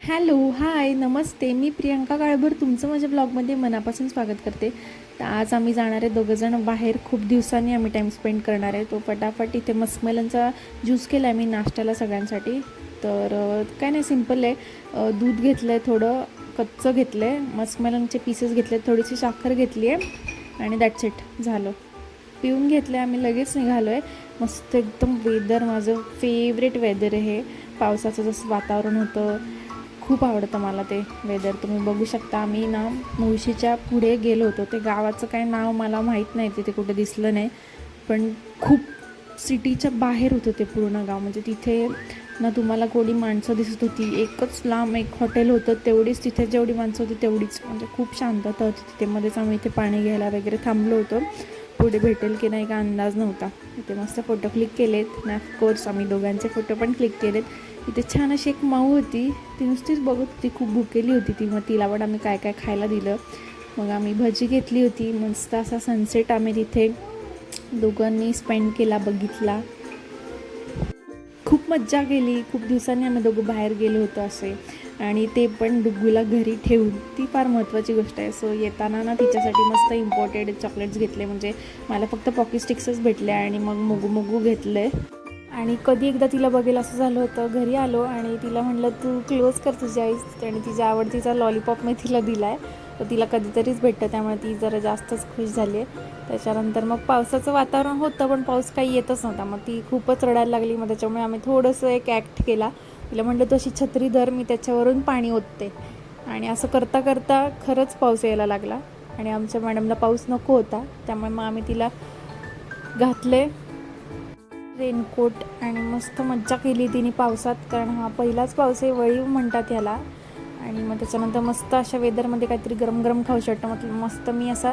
Hello, हाय, नमस्ते. मी प्रियंका काळभोर तुमचं माझ्या ब्लॉगमध्ये मनापासून स्वागत करते. तर आज आम्ही जाणार आहे दोघंजण बाहेर. खूप दिवसांनी आम्ही टाईम स्पेंड करणार आहे. तो फटाफट इथे मस्कमेलनचा ज्यूस केला आहे मी नाश्त्याला सगळ्यांसाठी. तर काय नाही, सिम्पल आहे. दूध घेतलं आहे, थोडं कच्चं घेतलं आहे, मस्कमेलनचे पीसेस घेतले, थोडीशी साखर घेतली आहे आणि दॅट्स इट, झालं. पिऊन घेतले, आम्ही लगेच निघालो आहे. मस्त एकदम वेदर, माझं फेवरेट वेदर आहे हे. पावसाचं जसं वातावरण होतं, खूप आवडतं मला ते वेदर. तुम्ही बघू शकता, आम्ही ना मुळशीच्या पुढे गेलो होतो. ते गावाचं काय नाव मला माहीत नाही, तिथे कुठे दिसलं नाही, पण खूप सिटीच्या बाहेर होतं ते पूर्ण गाव. म्हणजे तिथे ना तुम्हाला कोणी माणसं दिसत होती, एकच लांब एक हॉटेल होतं, तेवढीच तिथे जेवढी माणसं होती तेवढीच. म्हणजे खूप शांतता होती तिथे. मध्येच आम्ही इथे पाणी घ्यायला वगैरे थांबलो होतो. पुढे भेटेल की नाही का अंदाज नव्हता. इथे मस्त फोटो क्लिक केलेत आणि ऑफकोर्स आम्ही दोघांचे फोटो पण क्लिक केलेत. इथे छान अशी एक माऊ होती, ती नुसतीच बघत होती, खूप भुकेली होती ती. मग तिला पण आम्ही काय काय खायला दिलं. मग आम्ही भजी घेतली होती. मस्त असा सनसेट आम्ही तिथे दोघांनी स्पेंड केला, बघितला. खूप मज्जा केली. खूप दिवसांनी आम्ही दोघं बाहेर गेलो होतो असे, आणि ते पण डुग्गूला घरी ठेवून. ती फार महत्त्वाची गोष्ट आहे. सो येताना ना तिच्यासाठी मस्त इम्पॉर्टेड चॉकलेट्स घेतले. म्हणजे मला फक्त पॉकी स्टिक्सच भेटले आणि मग मोगू मोगू घेतले. आणि कधी एकदा तिला बघेल असं झालं होतं. घरी आलो आणि तिला म्हटलं तू क्लोज कर तुझी आईस, आणि तिच्या आवडतीचा लॉलीपॉप मी तिला दिला आहे. तर तिला कधीतरीच भेटतं, त्यामुळे ती जरा जास्तच खुश झाली आहे. त्याच्यानंतर मग पावसाचं वातावरण होतं, पण पाऊस काही येतच नव्हता. मग ती खूपच रडायला लागली. मग त्याच्यामुळे आम्ही थोडंसं एक ॲक्ट केला. तिला म्हटलं तू अशी छत्री धर, मी त्याच्यावरून पाणी ओतते. आणि असं करता करता खरंच पाऊस यायला लागला. आणि आमच्या मॅडमला पाऊस नको होता, त्यामुळे मग आम्ही तिला घातले रेनकोट आणि मस्त मज्जा केली तिने पावसात. कारण हा पहिलाच पाऊस आहे, वळीव म्हणतात याला. आणि मग त्याच्यानंतर मस्त अशा वेदरमध्ये काहीतरी गरम गरम खाऊशी वाटतं. मग मस्त मी असा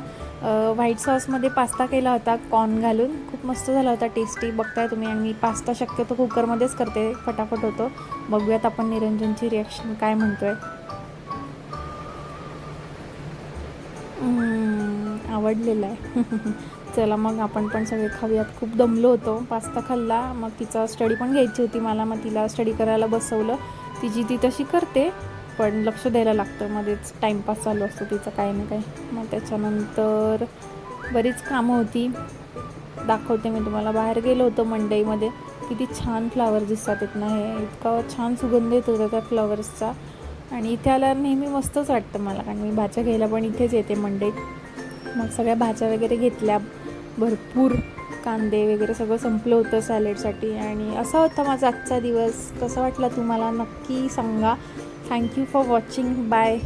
व्हाईट सॉसमध्ये पास्ता केला होता कॉर्न घालून. खूप मस्त झाला होता, टेस्टी. बघताय तुम्ही. आणि मी पास्ता शक्यतो कुकरमध्येच करते, फटाफट होतो. बघूयात आपण निरंजनची रिॲक्शन काय म्हणतो आहे. आवडलेलं आहे. चला मग आपण पण सगळे खाऊयात. खूप दमलो होतो. पास्ता खाल्ला. मग तिचा स्टडी पण घ्यायची होती मला. मग तिला स्टडी करायला बसवलं. तिची ती तशी करते, पण लक्ष द्यायला लागतं. मध्येच टाईमपास चालू असतो तिचं काही ना काही. मग त्याच्यानंतर बरीच कामं होती, दाखवते मी तुम्हाला. बाहेर गेलो होतो मंडईमध्ये. किती छान फ्लावर दिसतात आहेत ना हे. इतका छान सुगंध येत होता त्या फ्लॉवर्सचा. आणि इथे आल्यावर नेहमी मस्तच वाटतं मला, कारण मी भाज्या घ्यायला पण इथेच येते मंडईत. मग सगळ्या भाज्या वगैरे घेतल्या, भरपूर कांदे वगैरे सगळं संपलं होतं सॅलेडसाठी. आणि असा होता माझा आजचा दिवस. कसा वाटला तुम्हाला नक्की सांगा. Thank you for watching. बाय.